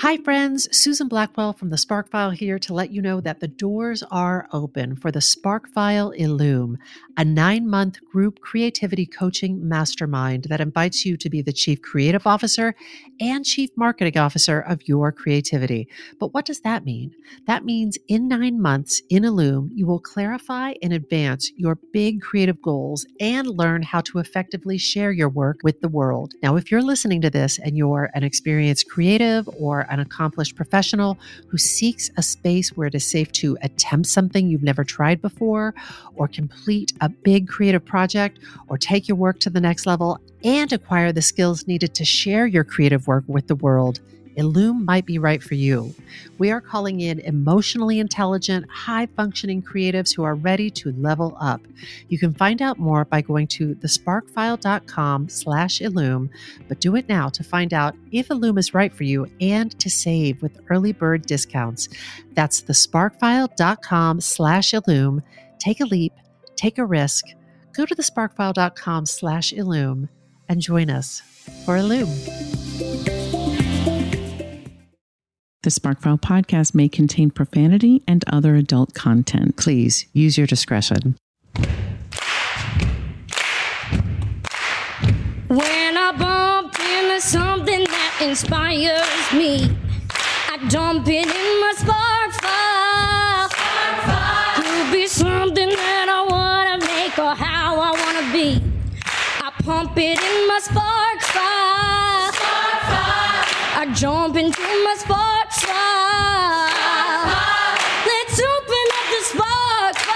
Hi, friends. Susan Blackwell from the Spark File here to let you know that the doors are open for the Spark File Illume, a 9-month group creativity coaching mastermind that invites you to be the Chief Creative Officer and Chief Marketing Officer of your creativity. But what does that mean? That means in 9 months in Illume, you will clarify and advance your big creative goals and learn how to effectively share your work with the world. Now, if you're listening to this and you're an experienced creative or an accomplished professional who seeks a space where it is safe to attempt something you've never tried before, or complete a big creative project, or take your work to the next level and acquire the skills needed to share your creative work with the world, Illume might be right for you. We are calling in emotionally intelligent, high-functioning creatives who are ready to level up. You can find out more by going to thesparkfile.com/Illume, but do it now to find out if Illume is right for you and to save with early bird discounts. That's thesparkfile.com/Illume. Take a leap, take a risk. Go to thesparkfile.com/Illume and join us for Illume. The Sparkfile podcast may contain profanity and other adult content. Please use your discretion. When I bump into something that inspires me, I dump it in my spark file. Could be something that I want to make or how I want to be. I pump it in my spark file. I jump into my spark file. Let's open up the spark file.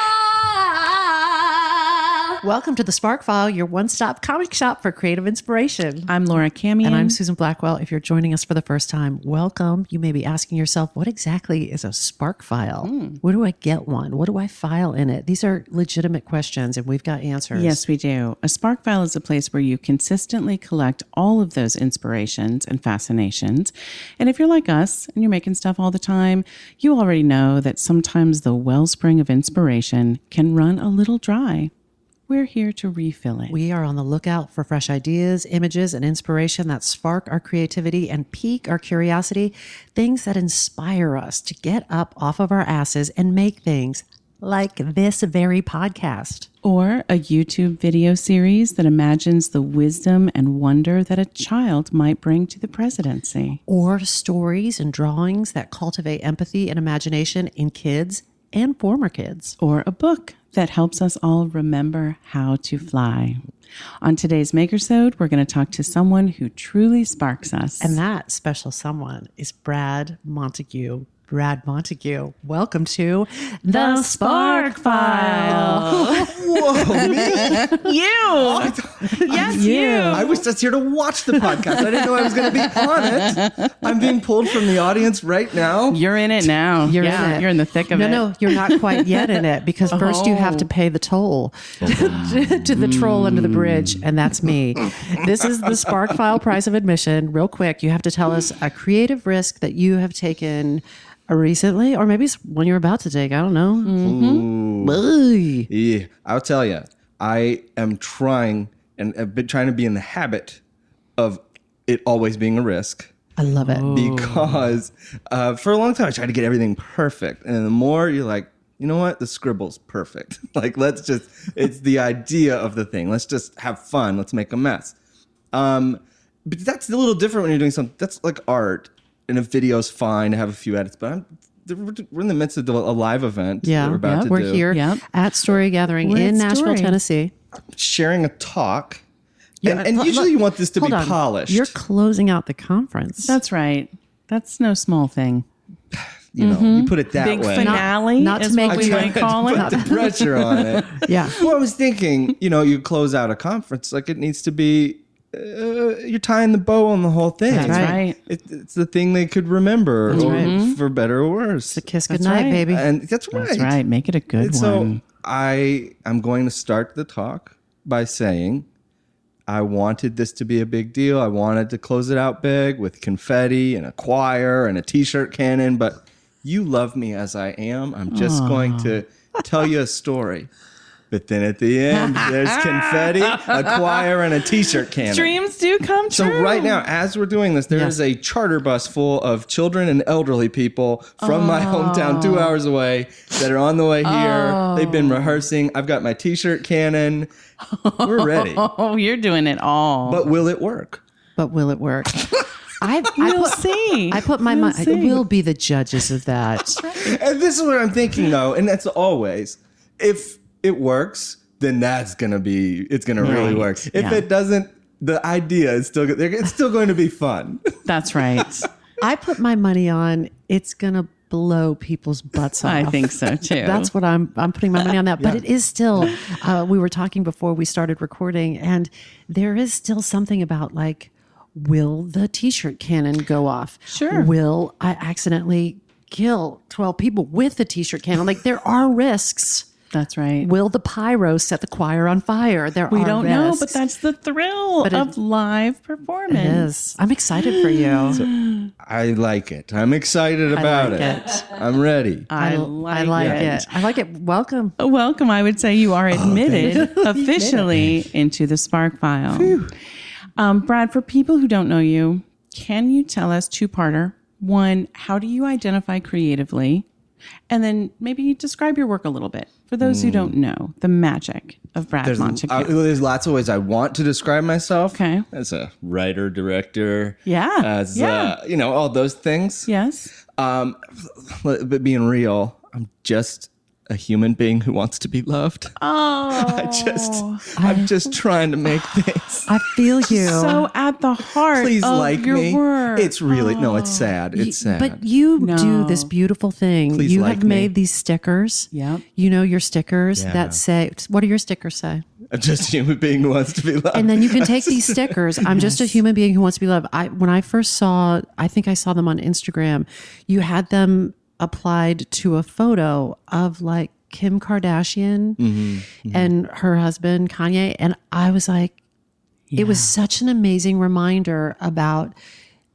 Welcome to the Spark File, your one-stop comic shop for creative inspiration. I'm Laura Camion. And I'm Susan Blackwell. If you're joining us for the first time, welcome. You may be asking yourself, what exactly is a Spark File? Where do I get one? What do I file in it? These are legitimate questions, and we've got answers. Yes, we do. A Spark File is a place where you consistently collect all of those inspirations and fascinations. And if you're like us and you're making stuff all the time, you already know that sometimes the wellspring of inspiration can run a little dry. We're here to refill it. We are on the lookout for fresh ideas, images, and inspiration that spark our creativity and pique our curiosity, things that inspire us to get up off of our asses and make things like this very podcast. Or a YouTube video series that imagines the wisdom and wonder that a child might bring to the presidency. Or stories and drawings that cultivate empathy and imagination in kids and former kids. Or a book that helps us all remember how to fly. On today's Makersode, we're going to talk to someone who truly sparks us. And that special someone is Brad Montague. Brad Montague, welcome to the Spark File. Whoa, me? Yes, you. I was just here to watch the podcast. I didn't know I was going to be on it. I'm being pulled from the audience right now. You're in it now. You're in it. You're in the thick of it. No, you're not quite yet in it because first you have to pay the toll to the troll under the bridge, and that's me. This is the Spark File price of admission. Real quick, you have to tell us a creative risk that you have taken recently, or maybe it's one you're about to take. I don't know. Yeah, I'll tell you. I am trying, and I've been trying to be in the habit of it always being a risk. I love it. Because for a long time, I tried to get everything perfect. And the more you're like, you know what? The scribble's perfect. Like, it's the idea of the thing. Let's just have fun. Let's make a mess. But that's a little different when you're doing something. That's like art. And a video's fine to have a few edits, but we're in the midst of a live event. Yeah, we're about to we're do. Here at Story Gathering in Nashville, Tennessee. Sharing a talk. And usually you want this to be polished. You're closing out the conference. That's right. That's no small thing. You know, you put it that Big way. finale, not to make we might call it. Put the pressure on it. Yeah. Well, I was thinking, you close out a conference, like it needs to be, you're tying the bow on the whole thing. That's right. It's the thing they could remember, for better or worse. It's a kiss goodnight, baby. And that's right. That's right. Make it a good one. So I'm going to start the talk by saying I wanted this to be a big deal. I wanted to close it out big with confetti and a choir and a t-shirt cannon, but you love me as I am. I'm just going to tell you a story. But then at the end, there's confetti, a choir, and a t-shirt cannon. Dreams do come true. So right now, as we're doing this, there is a charter bus full of children and elderly people from my hometown 2 hours away that are on the way here. They've been rehearsing. I've got my t-shirt cannon. We're ready. Oh, you're doing it all. But will it work? We'll see. I put my money. We'll be the judges of that. And this is what I'm thinking, though, and that's always, if it works, then it's gonna really work. If it doesn't, the idea is it's still going to be fun. That's right. I put my money on it's gonna blow people's butts off. I think so too. That's what I'm putting my money on that. But it is still, we were talking before we started recording, and there is still something about like, will the t-shirt cannon go off? Sure. Will I accidentally kill 12 people with the t-shirt cannon? Like, there are risks. That's right. Will the pyro set the choir on fire? We don't know, but that's the thrill of live performance. It is. I'm excited for you. So, I like it. I'm excited about it. I'm ready. I like it. I like it. Welcome. Welcome. I would say you are admitted officially into the Spark File. Brad, for people who don't know you, can you tell us two-parter? One, how do you identify creatively? And then maybe describe your work a little bit for those who don't know the magic of Brad Montague. There's lots of ways I want to describe myself. Okay. As a writer, director. Yeah. As, all those things. Yes. But being real, I'm just a human being who wants to be loved. Oh. I'm just trying to make things. I feel you. So at the heart Please of like your me. work. It's really, no, it's sad. It's sad. But you do this beautiful thing. Please you like have me. made these stickers. Yep. You know your stickers Yeah. that say, what do your stickers say? I'm just a human being who wants to be loved. And then you can take these stickers. I'm just a human being who wants to be loved. When I first saw, I think I saw them on Instagram, you had them applied to a photo of like Kim Kardashian and her husband, Kanye. And I was like, it was such an amazing reminder about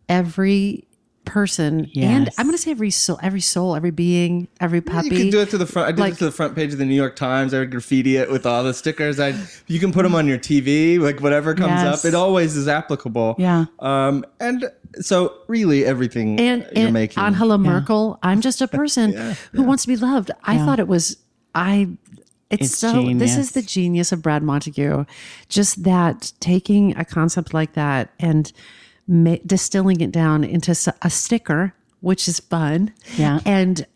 every person. Yes. And I'm going to say every soul, every being, every puppy. You can do it to the front. I did it to the front page of the New York Times. I would graffiti it with all the stickers. You can put them on your TV, like whatever comes up. It always is applicable. Yeah. And so really everything you're making. Angela Merkel, I'm just a person who wants to be loved. I thought it was, it's so, genius. this is the genius of Brad Montague. Just that, taking a concept like that and distilling it down into a sticker, which is fun. Yeah. And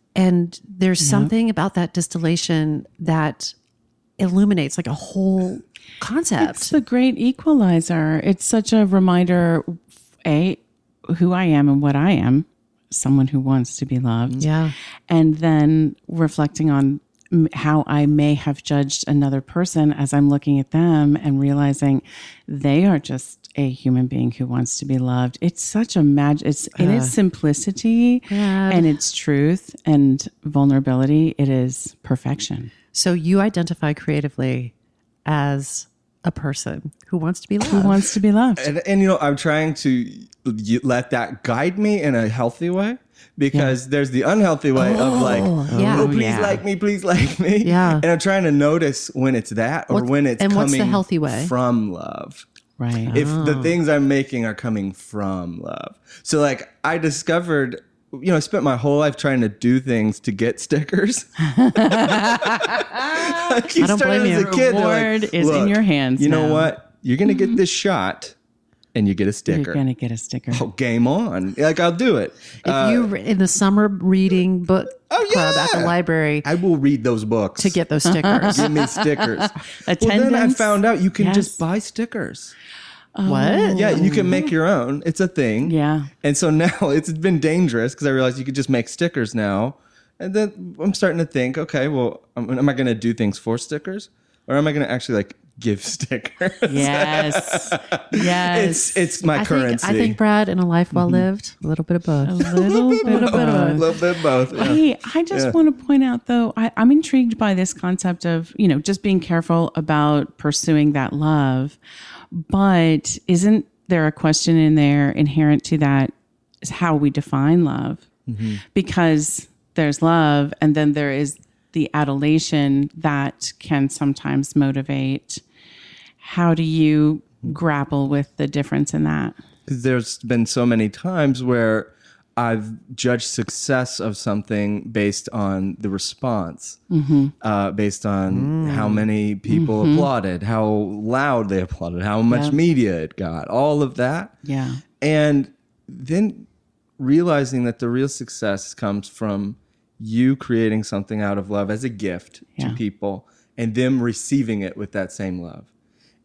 there's something about that distillation that illuminates like a whole concept. It's the great equalizer. It's such a reminder, who I am and what I am, someone who wants to be loved. Yeah. And then reflecting on how I may have judged another person as I'm looking at them and realizing they are just a human being who wants to be loved. It's such a magic. It's in its simplicity and its truth and vulnerability. It is perfection. So you identify creatively as a person who wants to be loved. Who wants to be loved? And I'm trying to let that guide me in a healthy way. Because there's the unhealthy way of like, please like me. Yeah. And I'm trying to notice when it's that or when it's coming what's the healthy way? From love. Right. If the things I'm making are coming from love. So like I discovered, I spent my whole life trying to do things to get stickers. I don't blame you. As a kid, Reward is in your hands. You know what? You're going to get this shot. And you get a sticker. You're going to get a sticker. Oh, game on. Like, I'll do it. If you, in the summer reading book club at the library. I will read those books. To get those stickers. Give me stickers. Attendance. Well, then I found out you can just buy stickers. What? Yeah, you can make your own. It's a thing. Yeah. And so now it's been dangerous because I realized you could just make stickers now. And then I'm starting to think, okay, well, am I going to do things for stickers? Or am I going to actually like give stickers? Yes. Yes. It's my currency. I think, Brad, in a life well lived, a little bit of both. A little bit of both. A little bit of both. Yeah. Hey, I just want to point out, though, I'm intrigued by this concept of, just being careful about pursuing that love. But isn't there a question in there inherent to that is how we define love? Mm-hmm. Because there's love and then there is the adulation that can sometimes motivate. How do you grapple with the difference in that? Because there's been so many times where I've judged success of something based on the response, based on how many people applauded, how loud they applauded, how much media it got, all of that. Yeah. And then realizing that the real success comes from you creating something out of love as a gift to people and them receiving it with that same love.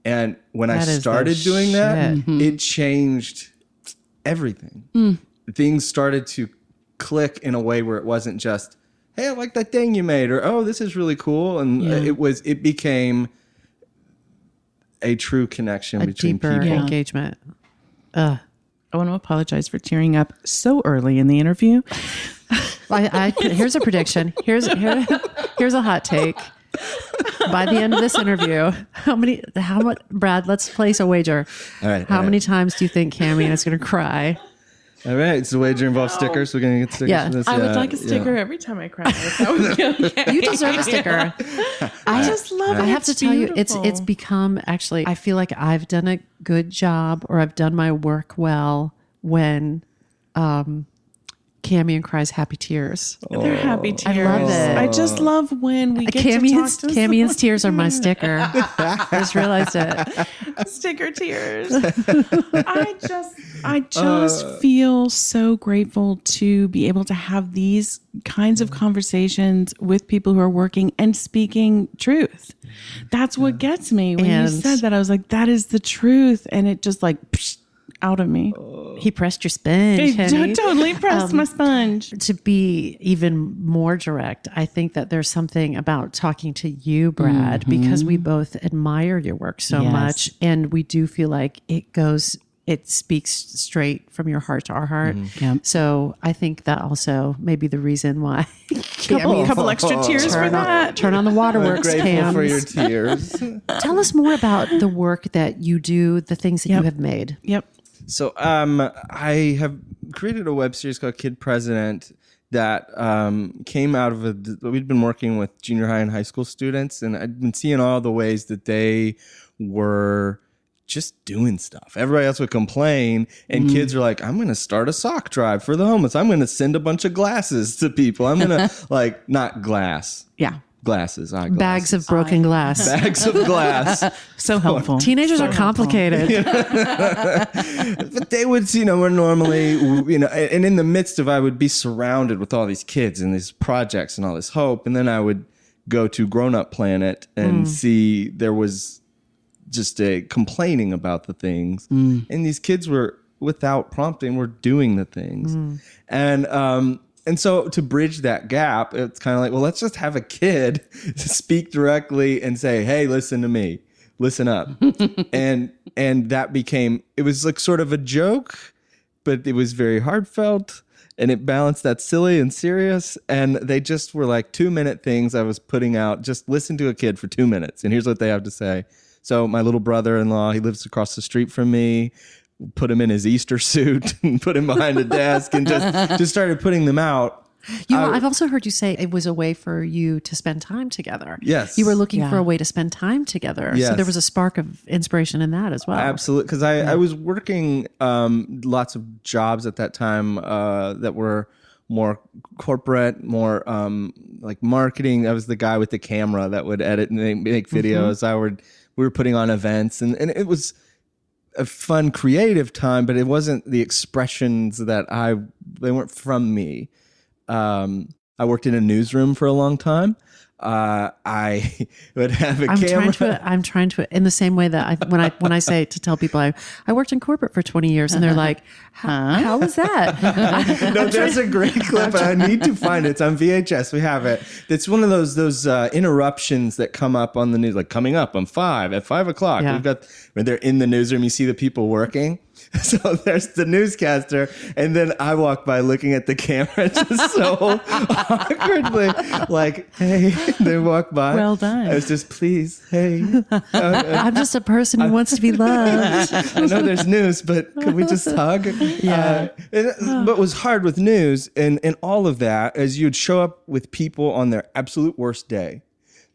And when I started doing that, it changed everything. Things started to click in a way where it wasn't just, hey, I like that thing you made, or, oh, this is really cool. And it became a true connection between deeper people. engagement. I want to apologize for tearing up so early in the interview. Here's a prediction. Here's a hot take. By the end of this interview, how much, Brad, let's place a wager. All right. How many times do you think Cammie is going to cry? All right. So the wager involves stickers. We're going to get stickers Yeah. for this. I would like a sticker every time I cry. That would be okay. You deserve a sticker. I just love it. I have to tell you, it's beautiful. become, actually, I feel like I've done a good job, or I've done my work well when Cammie and Cry's happy tears. They're happy tears. I love it. I just love when we get to talk to Cammie's tears are my sticker. I just realized it. sticker tears. I just feel so grateful to be able to have these kinds of conversations with people who are working and speaking truth. That's what gets me. When you said that, I was like, that is the truth. And it just like out of me. He pressed your sponge. He totally pressed my sponge. To be even more direct, I think that there's something about talking to you, Brad, because we both admire your work so much. And we do feel like it speaks straight from your heart to our heart. Yep. So I think that also may be the reason why. Couple extra tears for that. Turn on the waterworks Grateful cams. for your tears. Tell us more about the work that you do, the things that you have made. Yep. So I have created a web series called Kid President that came out of we'd been working with junior high and high school students, and I'd been seeing all the ways that they were just doing stuff. Everybody else would complain, and kids are like, I'm going to start a sock drive for the homeless. I'm going to send a bunch of glasses to people. I'm going to, not glass. Yeah. Glasses, eyeglasses. Bags of broken glass. Bags of glass. So helpful. Teenagers are complicated. But they would, were normally, and in the midst of, I would be surrounded with all these kids and these projects and all this hope. And then I would go to Grown Up Planet and see there was just a complaining about the things. And these kids were, without prompting, were doing the things. And so to bridge that gap, it's kind of like, well, let's just have a kid speak directly and say, hey, listen to me, listen up. and that became, it was like sort of a joke, but it was very heartfelt, and it balanced that silly and serious. And they just were like 2-minute things I was putting out. Just listen to a kid for 2 minutes, and here's what they have to say. So my little brother-in-law, he lives across the street from me, put him in his Easter suit and put him behind a desk and just started putting them out. I've also heard you say it was a way for you to spend time together. Yes. You were looking for a way to spend time together. Yes. So there was a spark of inspiration in that as well. Absolutely. Because I was working lots of jobs at that time that were more corporate, more like marketing. I was the guy with the camera that would edit and make videos. We were putting on events, and it was a fun, creative time, but it wasn't the expressions that they weren't from me. I worked in a newsroom for a long time. I would have a camera. I'm trying to, in the same way that when I say to tell people I worked in corporate for 20 years, and they're like, how was that? No, there's a great clip. I need to find it. It's on VHS. We have it. It's one of those interruptions that come up on the news, like coming up at 5 o'clock. Yeah. We've got when they're in the newsroom, you see the people working. So there's the newscaster, and then I walk by looking at the camera just so awkwardly, like, hey, they walk by. Well done. I was just, please, hey. I'm just a person who wants to be loved. I know there's news, but could we just hug? Yeah. But what was hard with news and all of that is you'd show up with people on their absolute worst day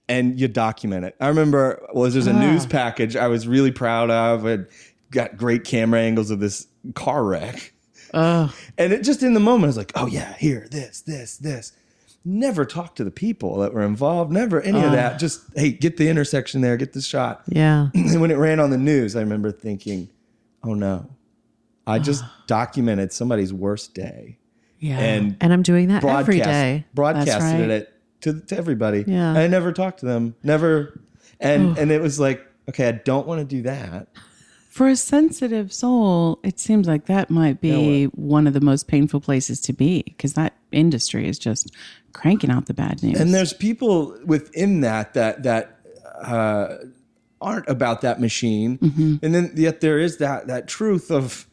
and you document it. I remember there's a news package I was really proud of. I'd got great camera angles of this car wreck. And it just in the moment, I was like, oh yeah, here, this. Never talked to the people that were involved. Never any of that. Just, hey, get the intersection there, get the shot. Yeah. And when it ran on the news, I remember thinking, oh no, I just documented somebody's worst day. Yeah. And I'm doing that every day. Broadcasted right. it to everybody. Yeah. And I never talked to them. Never. And it was like, okay, I don't want to do that. For a sensitive soul, it seems like that might be one of the most painful places to be, because that industry is just cranking out the bad news. And there's people within that aren't about that machine. And then yet there is that truth of,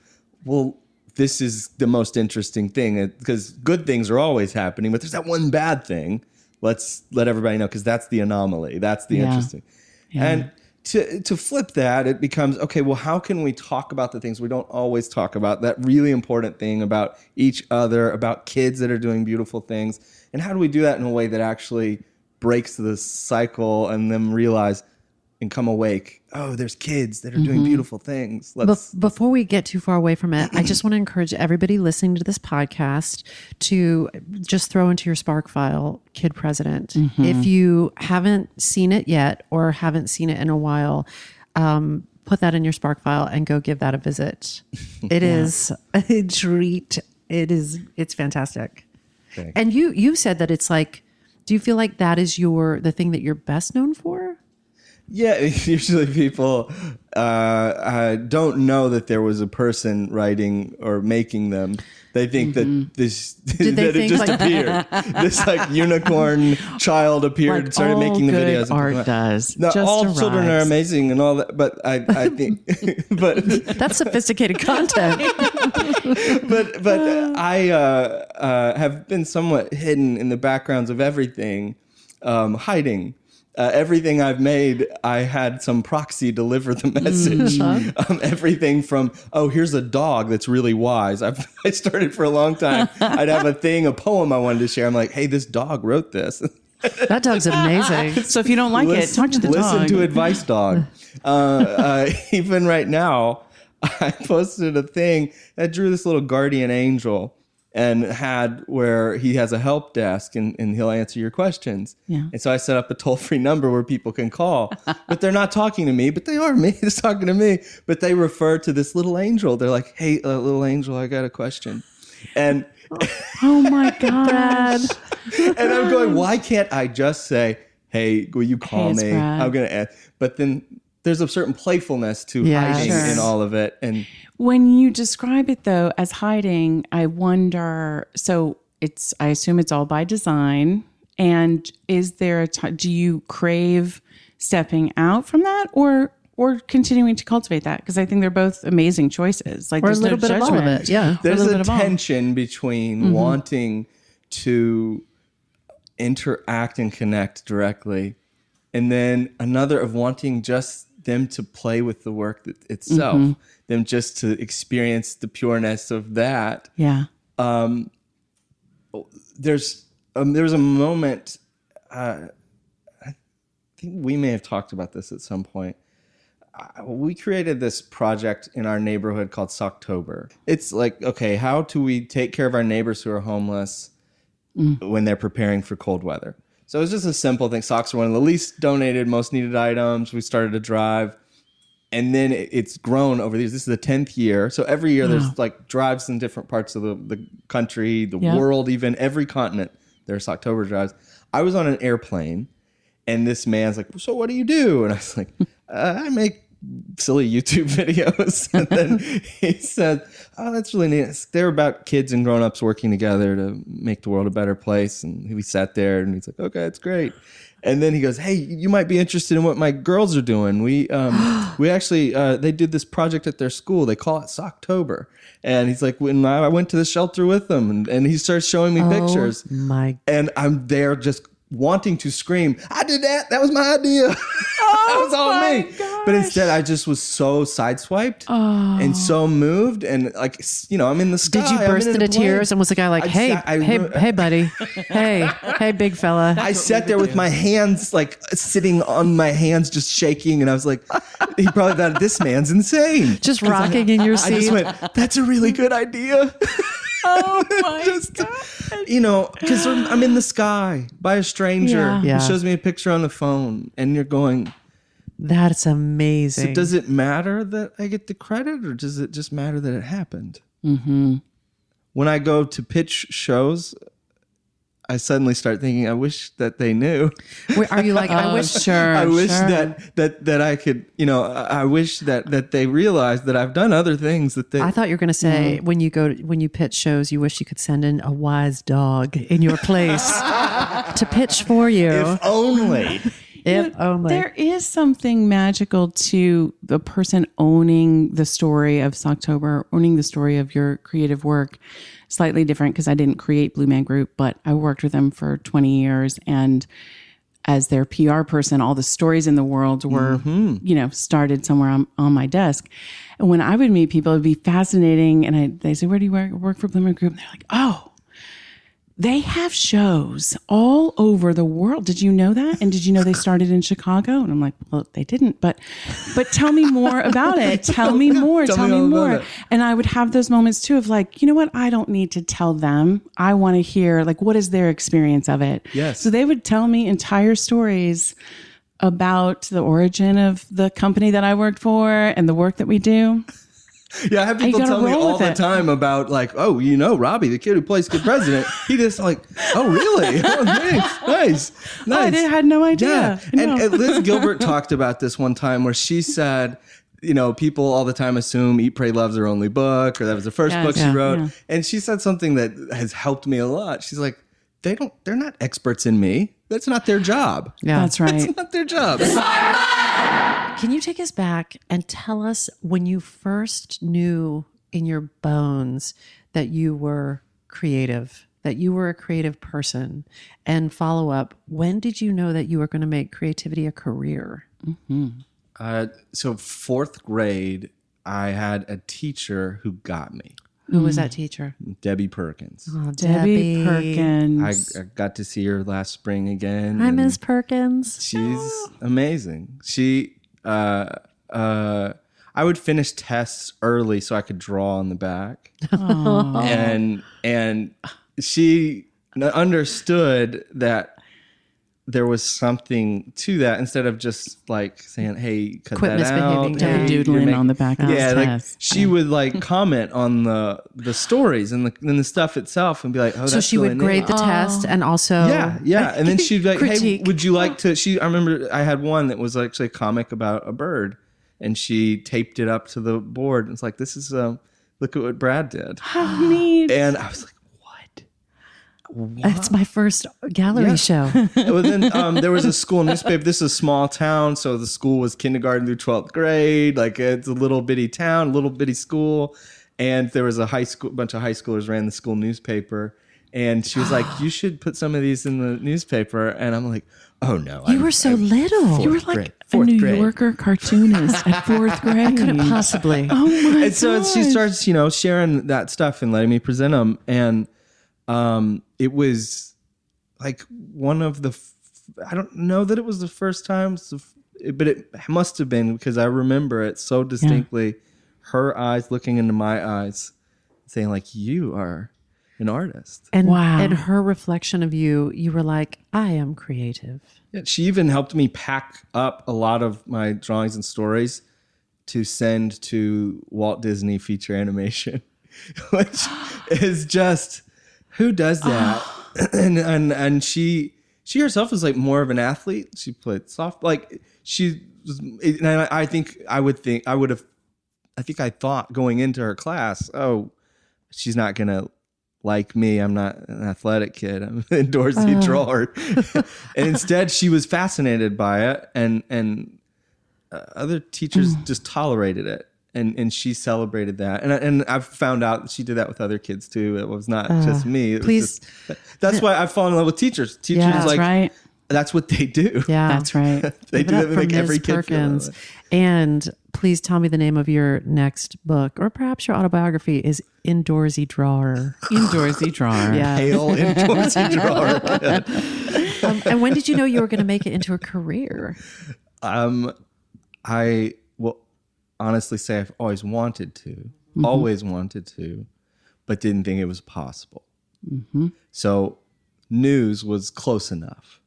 well, this is the most interesting thing, because good things are always happening, but there's that one bad thing. Let's let everybody know, because that's the anomaly. That's the interesting. Yeah. And to flip that, it becomes, okay, well, how can we talk about the things we don't always talk about? That really important thing about each other, about kids that are doing beautiful things. And how do we do that in a way that actually breaks the cycle and them realize and come awake, oh, there's kids that are doing beautiful things. Before we get too far away from it, I just want to encourage everybody listening to this podcast to just throw into your Spark file Kid President. If you haven't seen it yet or haven't seen it in a while, put that in your Spark file and go give that a visit. It is a treat. It's fantastic. Thanks. And you said that it's like, do you feel like that is the thing that you're best known for? Yeah, usually people don't know that there was a person writing or making them. They think that it just appeared. This like unicorn child appeared and started making the videos. Art does. No, just all arrives. children are amazing and all that, but I think, but That's sophisticated content. but I have been somewhat hidden in the backgrounds of everything, hiding. Everything I've made, I had some proxy deliver the message. Everything from, oh, here's a dog that's really wise. I started for a long time. I'd have a poem I wanted to share. I'm like, hey, this dog wrote this. That dog's amazing. So if you don't like it, talk to the dog. Listen to advice, dog. Even right now, I posted a thing that drew this little guardian angel and had where he has a help desk and he'll answer your questions. Yeah. And so I set up a toll-free number where people can call, but they're not talking to me, but they are me. They're talking to me, but they refer to this little angel. They're like, hey, little angel, I got a question. And Oh my God. and I'm going, why can't I just say, hey, will you call Hey, me? Brad. I'm going to ask. But then there's a certain playfulness to Yeah, hiding sure. in all of it. And When you describe it though as hiding, I wonder, so I assume it's all by design. And is there do you crave stepping out from that or continuing to cultivate that? Because I think they're both amazing choices. Like Or a there's little no bit of all of judgment. it. Yeah. there's little a bit of all. tension between wanting to interact and connect directly, and then another of wanting just them to play with the work itself, them just to experience the pureness of that. Yeah. There's a moment, I think we may have talked about this at some point. We created this project in our neighborhood called Socktober. It's like, okay, how do we take care of our neighbors who are homeless when they're preparing for cold weather? So it's just a simple thing. Socks are one of the least donated, most needed items. We started a drive. And then it's grown over these. This is the 10th year. So every year there's like drives in different parts of the country, the world, even every continent. There's October drives. I was on an airplane and this man's like, so what do you do? And I was like, I make silly YouTube videos. And then he said, oh, that's really neat. They're about kids and grown-ups working together to make the world a better place. And we sat there and he's like, okay, that's great. And then he goes, hey, you might be interested in what my girls are doing. We actually, they did this project at their school. They call it Socktober. And he's like, when I went to the shelter with them, and he starts showing me pictures. And I'm there just wanting to scream, I did that. That was my idea. That was all me. Gosh. But instead, I just was so sideswiped and so moved. And like, I'm in the sky. Did you burst into tears? And was the guy like, hey, buddy. hey, big fella. I sat there with my hands, like sitting on my hands, just shaking. And I was like, he probably thought this man's insane. Just rocking in your seat. I just went, that's a really good idea. Oh my God. Because I'm in the sky by a stranger Yeah. who shows me a picture on the phone, and you're going, That's amazing. so does it matter that I get the credit, or does it just matter that it happened? Mm-hmm. When I go to pitch shows, I suddenly start thinking, I wish that they knew. Are you like, I wish Sure. I wish that I could, I wish that they realized that I've done other things that they. I thought you were going to say when you pitch shows, you wish you could send in a wise dog in your place to pitch for you. If only. If only. There is something magical to the person owning the story of Socktober, owning the story of your creative work. Slightly different because I didn't create Blue Man Group, but I worked with them for 20 years. And as their PR person, all the stories in the world were, started somewhere on my desk. And when I would meet people, it'd be fascinating. And they say, where do you work for Blue Man Group? And they're like, oh, they have shows all over the world. Did you know that? And did you know they started in Chicago? And I'm like, well, they didn't, but tell me more about it. Tell me more. Tell me more. And I would have those moments too of like, you know what? I don't need to tell them. I want to hear like, what is their experience of it? Yes. So they would tell me entire stories about the origin of the company that I worked for and the work that we do. Yeah, I have people tell me all the time about like, oh, Robbie, the kid who plays good president. He just like, oh, really? Oh, nice. Oh, I had no idea. Yeah. And Liz Gilbert talked about this one time where she said, people all the time assume Eat, Pray, Love's her only book, or that was the first book she wrote. Yeah. And she said something that has helped me a lot. She's like, they're not experts in me. That's not their job. Yeah, that's right. That's not their job. Can you take us back and tell us when you first knew in your bones that you were creative, that you were a creative person? And follow up, when did you know that you were going to make creativity a career? Mm-hmm. So 4th grade, I had a teacher who got me. Who was that teacher? Debbie Perkins. Oh, Debbie Perkins. I got to see her last spring again. Hi, Miss Perkins. She's amazing. I would finish tests early so I could draw on the back. And she understood that there was something to that instead of just like saying, hey, cut Quit that out. misbehaving. Hey, doodling on the back of his test. She would like comment on the stories and the stuff itself and be like, oh, that's so she really would grade the test and also yeah. And then she'd be like, critique. hey, would you like to? I remember I had one that was actually a comic about a bird, and she taped it up to the board and it's like, this is look at what Brad did. How neat. And I was like, That's my first gallery show. Well, then there was a school newspaper. This is a small town, so the school was kindergarten through 12th grade. Like it's a little bitty town, little bitty school, and there was a bunch of high schoolers ran the school newspaper. And she was like, "You should put some of these in the newspaper." And I'm like, "Oh no!" You were so little. You were like a New Yorker cartoonist at 4th grade. I couldn't possibly. Oh my! And so she starts, sharing that stuff and letting me present them, and it was like one of the. I don't know that it was the first time, but it must have been because I remember it so distinctly. Yeah. Her eyes looking into my eyes, saying like, "You are an artist." And and her reflection of you were like, I am creative. Yeah, she even helped me pack up a lot of my drawings and stories to send to Walt Disney Feature Animation, which is just, who does that? And she herself was like more of an athlete. She played soft, like she and I think I thought going into her class, oh, she's not going to like me. I'm not an athletic kid. I'm an indoorsy drawer. And instead she was fascinated by it. And other teachers just tolerated it. And she celebrated that. And I've found out she did that with other kids too. It was not just me. It was that's why I fall in love with teachers. Teachers right. That's what they do. Yeah, that's right. They do that to make every kid feel that way. And please tell me the name of your next book, or perhaps your autobiography is Indoorsy Drawer. Indoorsy drawer. Yeah. Pale indoorsy drawer. And when did you know you were going to make it into a career? I will honestly say I've always wanted to, but didn't think it was possible. So news was close enough.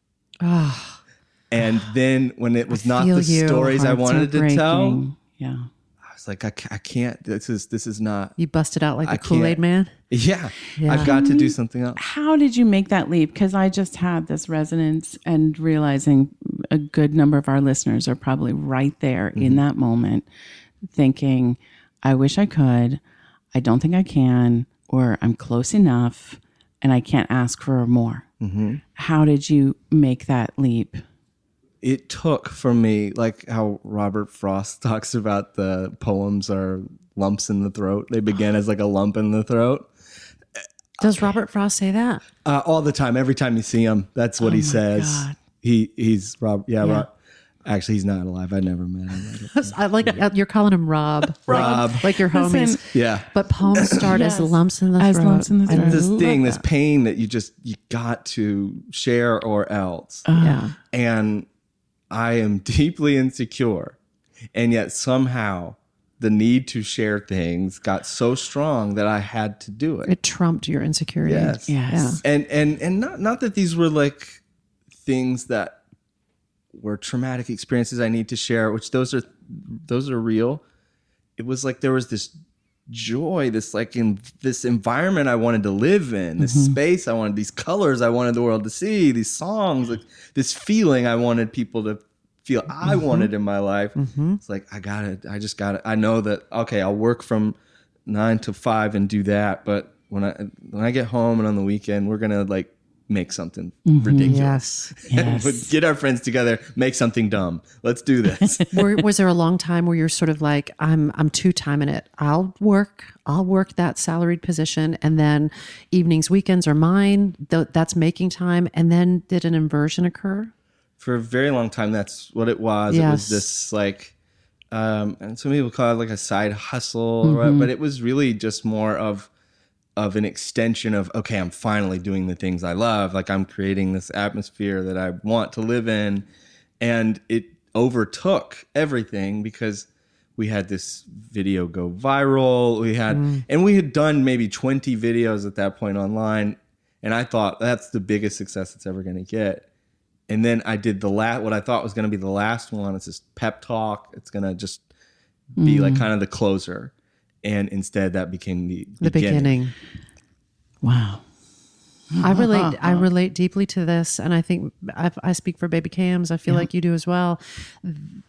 And then when it was not the stories I wanted to tell, yeah, I was like, I can't. This is not. You busted out like the Kool-Aid man? Yeah, I've got to do something else. How did you make that leap? Because I just had this resonance and realizing a good number of our listeners are probably right there in that moment thinking, I wish I could, I don't think I can, or I'm close enough and I can't ask for more. How did you make that leap? It took for me, like how Robert Frost talks about the poems are lumps in the throat. They began as like a lump in the throat. Does Robert Frost say that? All the time. Every time you see him, that's what he says. God. He's Rob. Yeah, Rob. Actually, he's not alive. I never met him. I like you're calling him Rob. Rob. Like your homies. Listen, Yeah. But poems start as lumps in the throat. As lumps in the throat. This thing, this pain that you got to share or else. Yeah. And I am deeply insecure. And yet somehow the need to share things got so strong that I had to do it. It trumped your insecurity. Yes. Yes. And not that these were like things that were traumatic experiences I need to share, which those are real. It was like there was this joy, this like in this environment I wanted to live in, this space I wanted, these colors I wanted the world to see, these songs, like this feeling I wanted people to feel I wanted in my life. It's like I just got it. I know that, okay, I'll work from 9 to 5 and do that, but when I get home and on the weekend, we're gonna like make something ridiculous. Yes. Get our friends together, make something dumb. Let's do this. Was there a long time where you're sort of like, I'm two-timing it. I'll work that salaried position, and then evenings, weekends are mine. That's making time. And then did an inversion occur? For a very long time, that's what it was. Yes. It was this like, and some people call it like a side hustle, right? But it was really just more of an extension of, okay, I'm finally doing the things I love. Like I'm creating this atmosphere that I want to live in. And it overtook everything because we had this video go viral. And we had done maybe 20 videos at that point online. And I thought that's the biggest success it's ever going to get. And then I did what I thought was going to be the last one. It's this pep talk. It's going to just be like kind of the closer. And instead that became the beginning. Wow. I relate deeply to this. And I think I speak for Baby Cams. I feel like you do as well.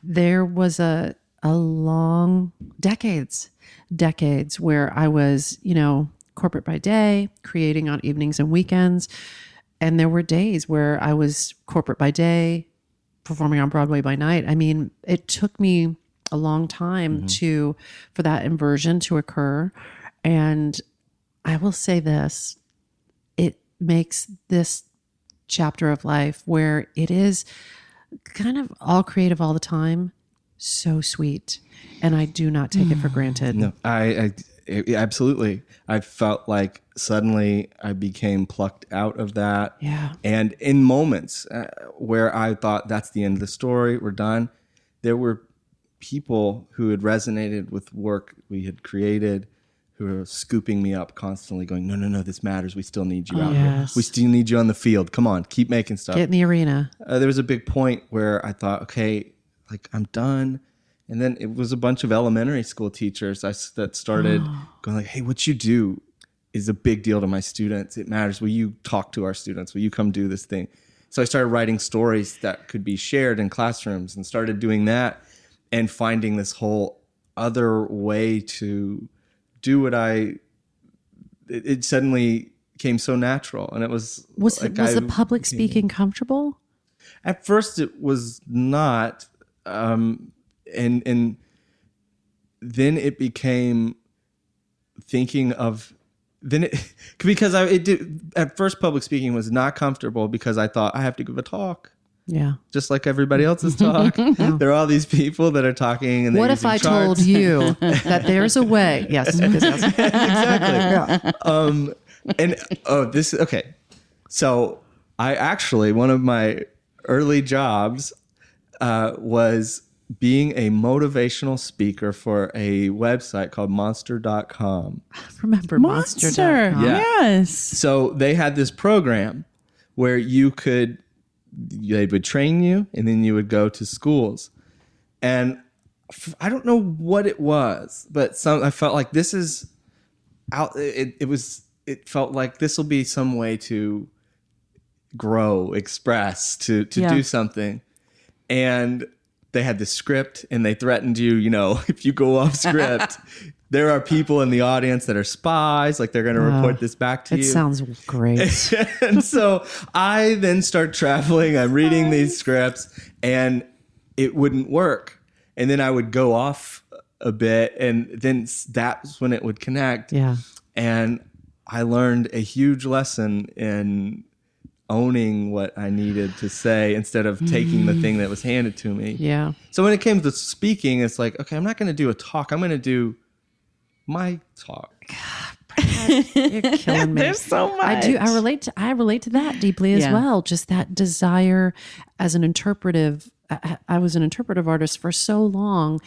There was a long decades where I was, corporate by day, creating on evenings and weekends. And there were days where I was corporate by day, performing on Broadway by night. I mean, it took me a long time for that inversion to occur. And I will say this, it makes this chapter of life where it is kind of all creative all the time so sweet. And I do not take it for granted. No, I absolutely. I felt like suddenly I became plucked out of that. Yeah. And in moments where I thought that's the end of the story, we're done, there were people who had resonated with work we had created who were scooping me up constantly going, no, this matters. We still need you out here. We still need you on the field. Come on, keep making stuff. Get in the arena. There was a big point where I thought, okay, like I'm done. And then it was a bunch of elementary school teachers that started going like, hey, what you do is a big deal to my students. It matters. Will you talk to our students? Will you come do this thing? So I started writing stories that could be shared in classrooms and started doing that and finding this whole other way to do what it suddenly came so natural. And it was like Was the public speaking comfortable? At first it was not. And then it became because at first public speaking was not comfortable because I thought I have to give a talk. Yeah. Just like everybody else's talk. There are all these people that are talking. And what if I told you that there's a way? Yes. Exactly. Yeah. Okay. So I actually, one of my early jobs was being a motivational speaker for a website called monster.com. Remember Monster.com? Yeah. Yes. So they had this program where they would train you and then you would go to schools. And I don't know what it was, but I felt like this is out. It felt like this will be some way to grow, express, to do something. And they had the script and they threatened you, if you go off script, there are people in the audience that are spies, like they're going to report this back to you. It sounds great. And so I then start traveling. I'm reading these scripts and it wouldn't work. And then I would go off a bit and then that's when it would connect. Yeah. And I learned a huge lesson in owning what I needed to say instead of taking the thing that was handed to me. Yeah. So when it came to speaking, it's like, okay, I'm not going to do a talk. I'm going to do my talk. You're killing me. There's so much. I do. I relate to that deeply as well. Just that desire as an interpretive. I was an interpretive artist for so long,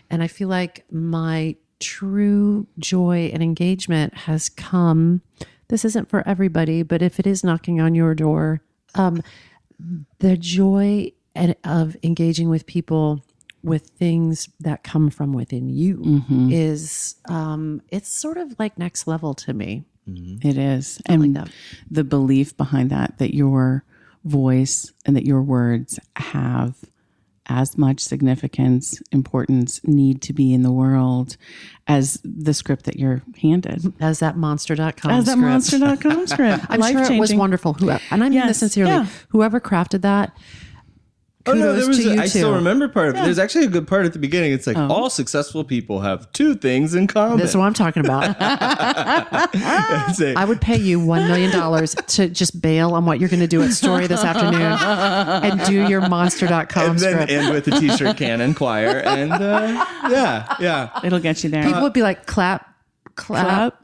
and I feel like my true joy and engagement has come. This isn't for everybody, but if it is knocking on your door, the joy of engaging with people with things that come from within you is, it's sort of like next level to me. It is. And like that. The belief behind that your voice and that your words have as much significance, importance, need to be in the world as the script that you're handed. As that monster.com As that script. monster.com script. I'm sure it was wonderful. And I mean this sincerely. Whoever crafted that, kudos to you I too. still remember part of it. There's actually a good part at the beginning. It's like all successful people have two things in common. That's what I'm talking about. I would pay you $1 million to just bail on what you're going to do at Story this afternoon and do your monster.com and then script. end with the t-shirt Canon choir. And yeah. It'll get you there. People would be like, clap. But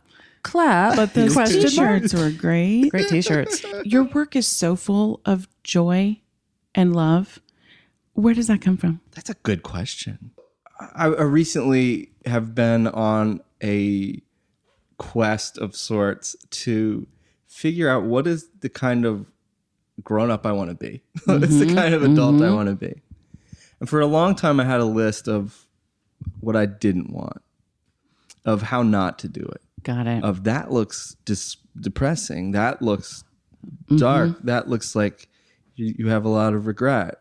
those Question t-shirts were great. Great t-shirts. Your work is so full of joy and love. Where does that come from? That's a good question. I recently have been on a quest of sorts to figure out what is the kind of grown-up I want to be. What's the kind of adult I want to be? And for a long time, I had a list of what I didn't want, of how not to do it. Got it. Of that looks depressing. That looks dark. That looks like you have a lot of regret.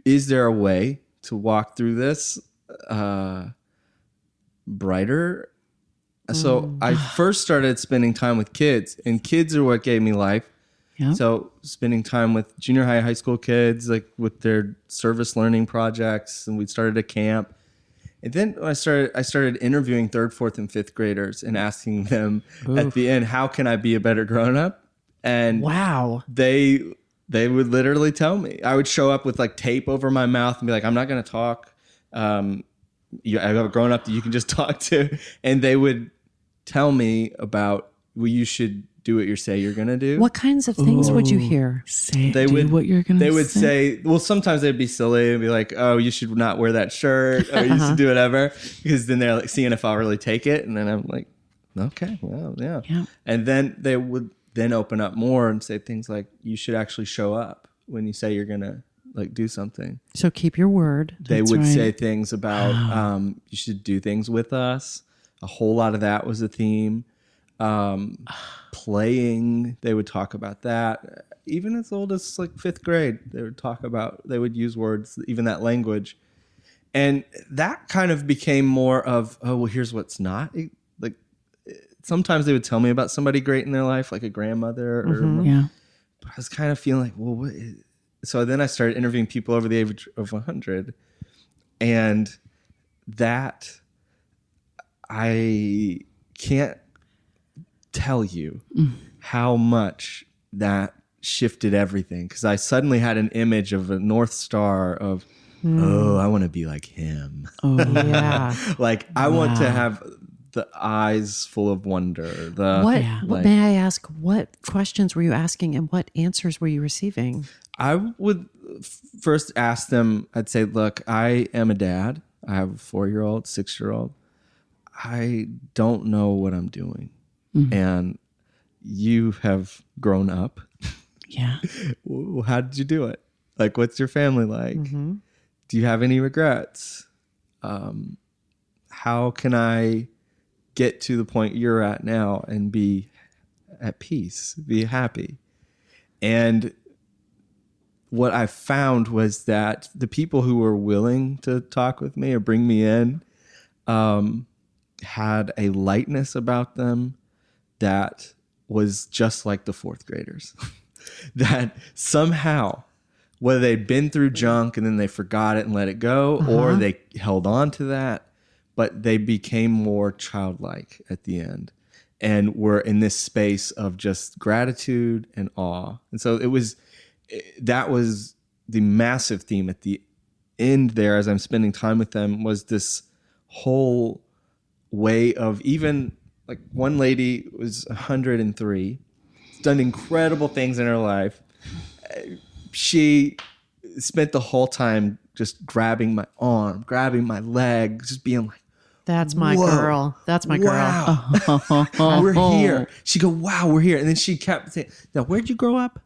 Is there a way to walk through this brighter? So I first started spending time with kids, and kids are what gave me life. Yep. So spending time with junior high school kids, like with their service learning projects, and we started a camp. And then I started interviewing 3rd, 4th, and 5th graders and asking them at the end, how can I be a better grown-up? And Wow. They would literally tell me. I would show up with like tape over my mouth and be like, I'm not going to talk. I have a grown up that you can just talk to. And they would tell me about, well, you should do what you say you're going to do. What kinds of things would you hear? Do what you're going to say. They would say, well, sometimes they'd be silly and be like, oh, you should not wear that shirt. Or you should do whatever. Because then they're like seeing if I'll really take it. And then I'm like, okay, well, yeah. And then they would then open up more and say things like, you should actually show up when you say you're going to like do something. So keep your word. They would say things about, you should do things with us. A whole lot of that was a theme. Playing, they would talk about that. Even as old as like 5th grade, they would use words, even that language. And that kind of became more of, oh, well, here's what's not. Like sometimes they would tell me about somebody great in their life, like a grandmother. But I was kind of feeling like, well, what is... So then I started interviewing people over the age of 100. And that, I can't tell you how much that shifted everything. Because I suddenly had an image of a North Star of, oh, I want to be like him. Oh, yeah. Like I want to have the eyes full of wonder. What may I ask? What questions were you asking, and what answers were you receiving? I would first ask them. I'd say, "Look, I am a dad. I have a 4-year-old, 6-year-old. I don't know what I'm doing, and you have grown up. Yeah. How did you do it? Like, what's your family like? Do you have any regrets? How can I get to the point you're at now and be at peace, be happy?" And what I found was that the people who were willing to talk with me or bring me in had a lightness about them that was just like the 4th graders. That somehow, whether they'd been through junk and then they forgot it and let it go, or they held on to that, but they became more childlike at the end and were in this space of just gratitude and awe. And so that was the massive theme at the end there, as I'm spending time with them, was this whole way of, even like one lady was 103, done incredible things in her life. She spent the whole time just grabbing my arm, grabbing my leg, just being like, "That's my girl. That's my girl. Wow. We're here." She go, "Wow, we're here." And then she kept saying, "Now, where'd you grow up?"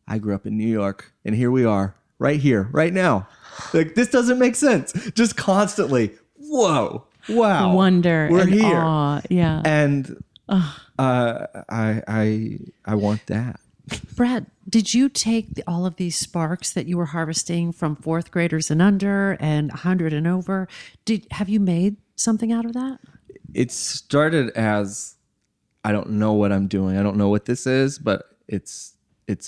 "I grew up in New York, and here we are, right here, right now." Like, this doesn't make sense. Just constantly, whoa, wow, wonder, we're and here. awe. Yeah. And I want that. Brad, did you take all of these sparks that you were harvesting from 4th graders and under and 100 and over? Have you made something out of that? It started as, I don't know what I'm doing. I don't know what this is, but it's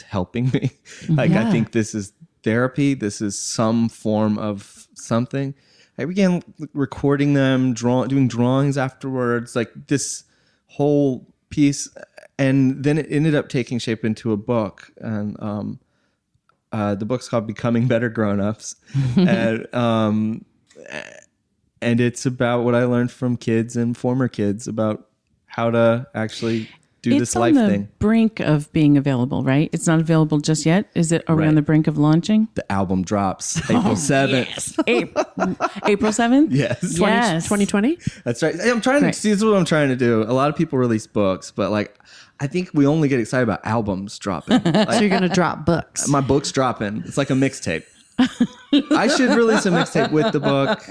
helping me. Like, I think this is therapy. This is some form of something. I began recording them, doing drawings afterwards, like this whole piece. And then it ended up taking shape into a book. And the book's called Becoming Better Grown-Ups. And it's about what I learned from kids and former kids about how to actually do this life thing. It's on the brink of being available, right? It's not available just yet. Are we on the brink of launching? The album drops April 7th. Yes. April 7th? Yes. 2020? That's right. I'm trying to see, this is what I'm trying to do. A lot of people release books, but like, I think we only get excited about albums dropping. Like, So you're going to drop books. my book's dropping. It's like a mixtape. I should release a mixtape with the book.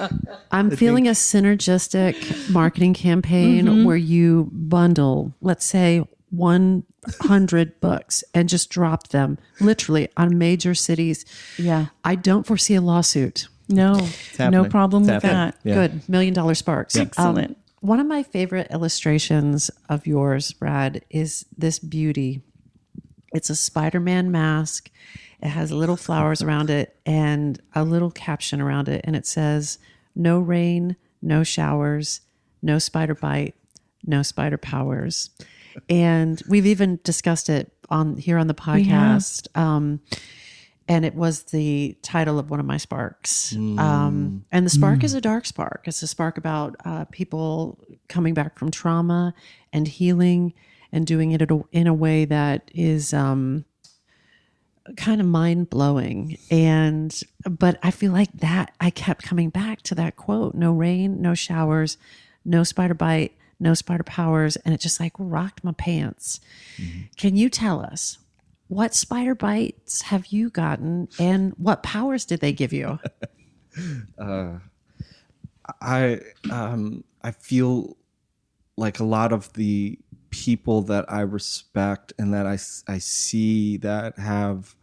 I'm feeling a synergistic marketing campaign where you bundle, let's say, 100 books and just drop them literally on major cities. Yeah. I don't foresee a lawsuit. No problem with that. Yeah. Good. $1 Million Sparks. Excellent. One of my favorite illustrations of yours, Brad, is this beauty. It's a Spider-Man mask. It has little flowers around it and a little caption around it. And it says, "No rain, no showers, no spider bite, no spider powers." And we've even discussed it here on the podcast. And it was the title of one of my sparks. And the spark is a dark spark. It's a spark about people coming back from trauma and healing and doing it in a way that is kind of mind-blowing. But I feel like that I kept coming back to that quote: "No rain, no showers, no spider bite, no spider powers." And it just like rocked my pants. Can you tell us, what spider bites have you gotten and what powers did they give you? I feel like a lot of the people that I respect and that I see that have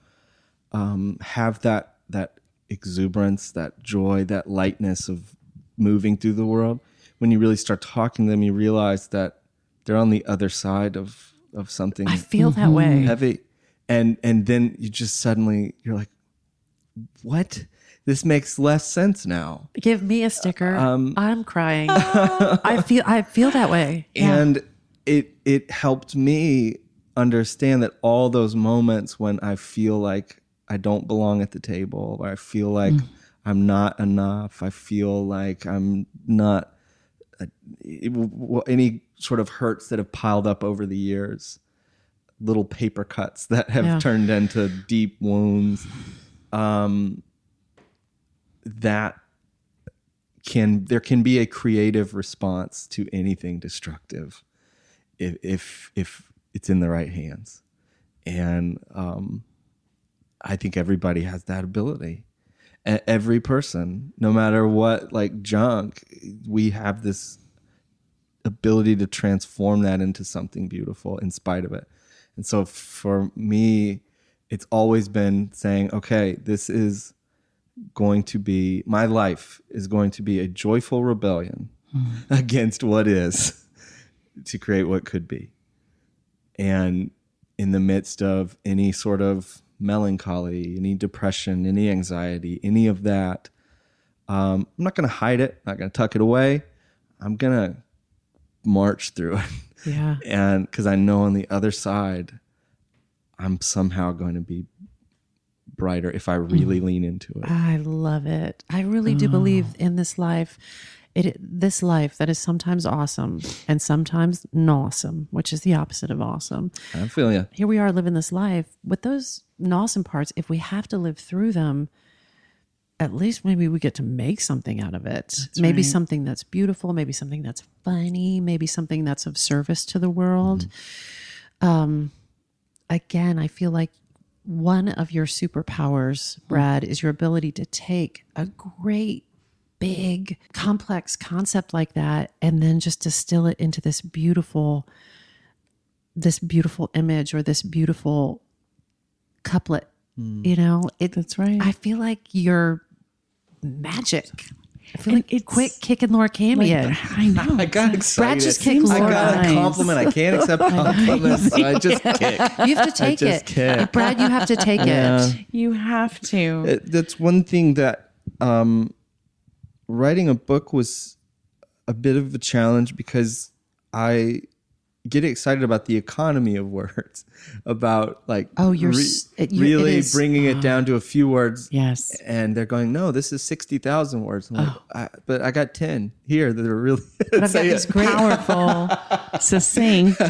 that exuberance, that joy, that lightness of moving through the world. When you really start talking to them, you realize that they're on the other side of something. I feel that way. Heavy. And then you just suddenly, you're like, what? This makes less sense now. Give me a sticker. I'm crying. I feel that way. And it helped me understand that all those moments when I feel like I don't belong at the table, or I feel like I'm not enough, I feel like I'm not any sort of hurts that have piled up over the years, little paper cuts that have turned into deep wounds, there can be a creative response to anything destructive if it's in the right hands. And I think everybody has that ability. Every person, no matter what, like junk, we have this ability to transform that into something beautiful in spite of it. And so for me, it's always been saying, okay, this is going to be, my life is going to be a joyful rebellion against what is to create what could be. And in the midst of any sort of melancholy, any depression, any anxiety, any of that, I'm not going to hide it, not going to tuck it away. I'm going to march through it. Yeah. And because I know on the other side, I'm somehow going to be brighter if I really lean into it. I love it. I really do believe in this life. This life that is sometimes awesome and sometimes nawesome, which is the opposite of awesome. I feel you. Here we are living this life with those nawesome parts. If we have to live through them, at least maybe we get to make something out of it. That's maybe right. something that's beautiful, maybe something that's funny, maybe something that's of service to the world. Again, I feel like one of your superpowers, Brad, is your ability to take a great, big, complex concept like that and then just distill it into this beautiful image or this beautiful couplet. You know, That's right. I feel like you're magic. I feel like it's quick kicking Laura Cammy in. I know. I got excited. Brad just kicked I Laura. got a Nice. compliment. I can't accept compliments. So I just kick. You have to take just it. kick. Brad, you have to take it. You have to. That's one thing that writing a book was a bit of a challenge because I get excited about the economy of words, about like really bringing it down to a few words. Yes. And they're going, no, this is 60,000 words. I'm like, but I got 10 here that are really But I've got this great. Powerful, succinct,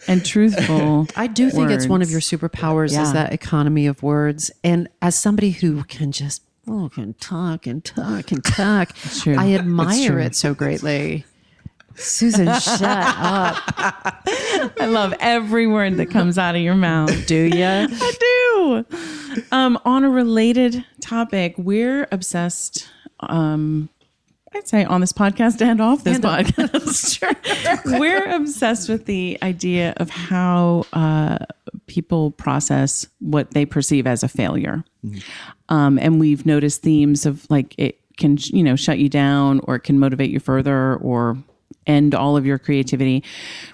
and truthful. I do think it's one of your words. superpowers Yeah. is that economy of words. And as somebody who can just can talk and talk and talk, true. I It's admire true. it so greatly. Susan, shut up. I love every word that comes out of your mouth. Do you? I do. On a related topic, we're obsessed, I'd say on this podcast and off this podcast. Sure. We're obsessed with the idea of how people process what they perceive as a failure. And we've noticed themes of like it can, shut you down or it can motivate you further or end all of your creativity.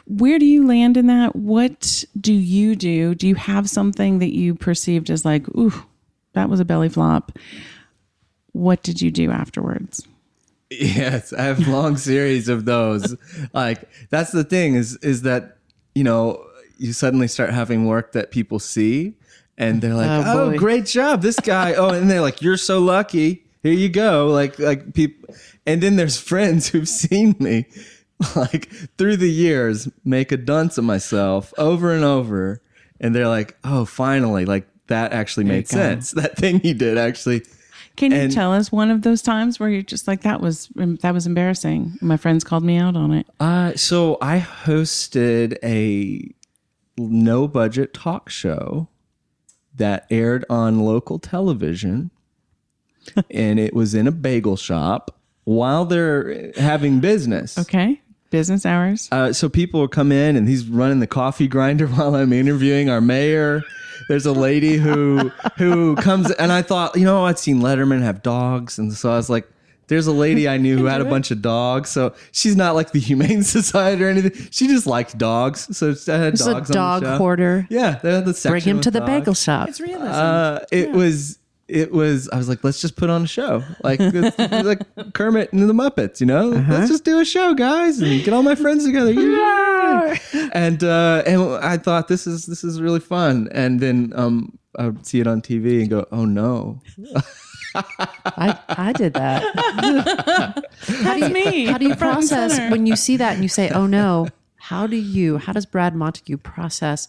Where do you land in that? What do you do? Do you have something that you perceived as like, ooh, that was a belly flop? What did you do afterwards? Yes, I have a long series of those. Like that's the thing is that, you suddenly start having work that people see and they're like, oh great job. This guy. Oh, and they're like, you're so lucky. Here you go. Like people. And then there's friends who've seen me like through the years make a dunce of myself over and over. And they're like, oh, finally, like that actually made sense. That thing you did actually. Can you tell us one of those times where you're just like, that was embarrassing. My friends called me out on it. So I hosted a no budget talk show that aired on local television. And it was in a bagel shop while they're having business. Okay. Business hours. So people will come in and he's running the coffee grinder while I'm interviewing our mayor. There's a lady who comes, and I thought, I'd seen Letterman have dogs, and so I was like, there's a lady I knew who had a bunch of dogs. So she's not like the Humane Society or anything. She just liked dogs. So I had There's dogs a dog on the show. hoarder. Yeah, they had the section Bring him with to the dogs. bagel shop. It's realism. It was. I was like, let's just put on a show, like Kermit and the Muppets. Let's just do a show, guys, and get all my friends together. Yeah! And I thought this is really fun. And then I would see it on TV and go, oh no. I did that. That's me. How do you Front and process center. when you see that and you say, oh no? How does Brad Montague process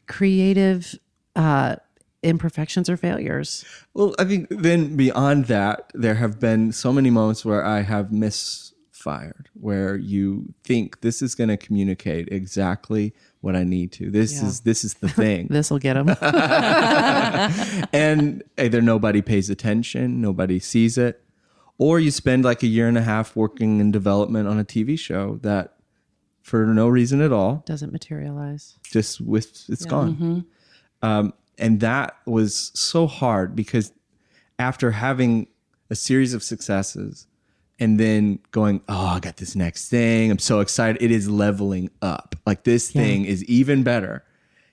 creative imperfections or failures? Well, I think then beyond that, there have been so many moments where I have misfired, where you think this is going to communicate exactly what I need to. This is the thing. This will get him. And either nobody pays attention, nobody sees it, or you spend like a year and a half working in development on a TV show that for no reason at all, Doesn't materialize. just it's gone. And that was so hard because after having a series of successes and then going, oh, I got this next thing. I'm so excited. It is leveling up. Like this thing is even better.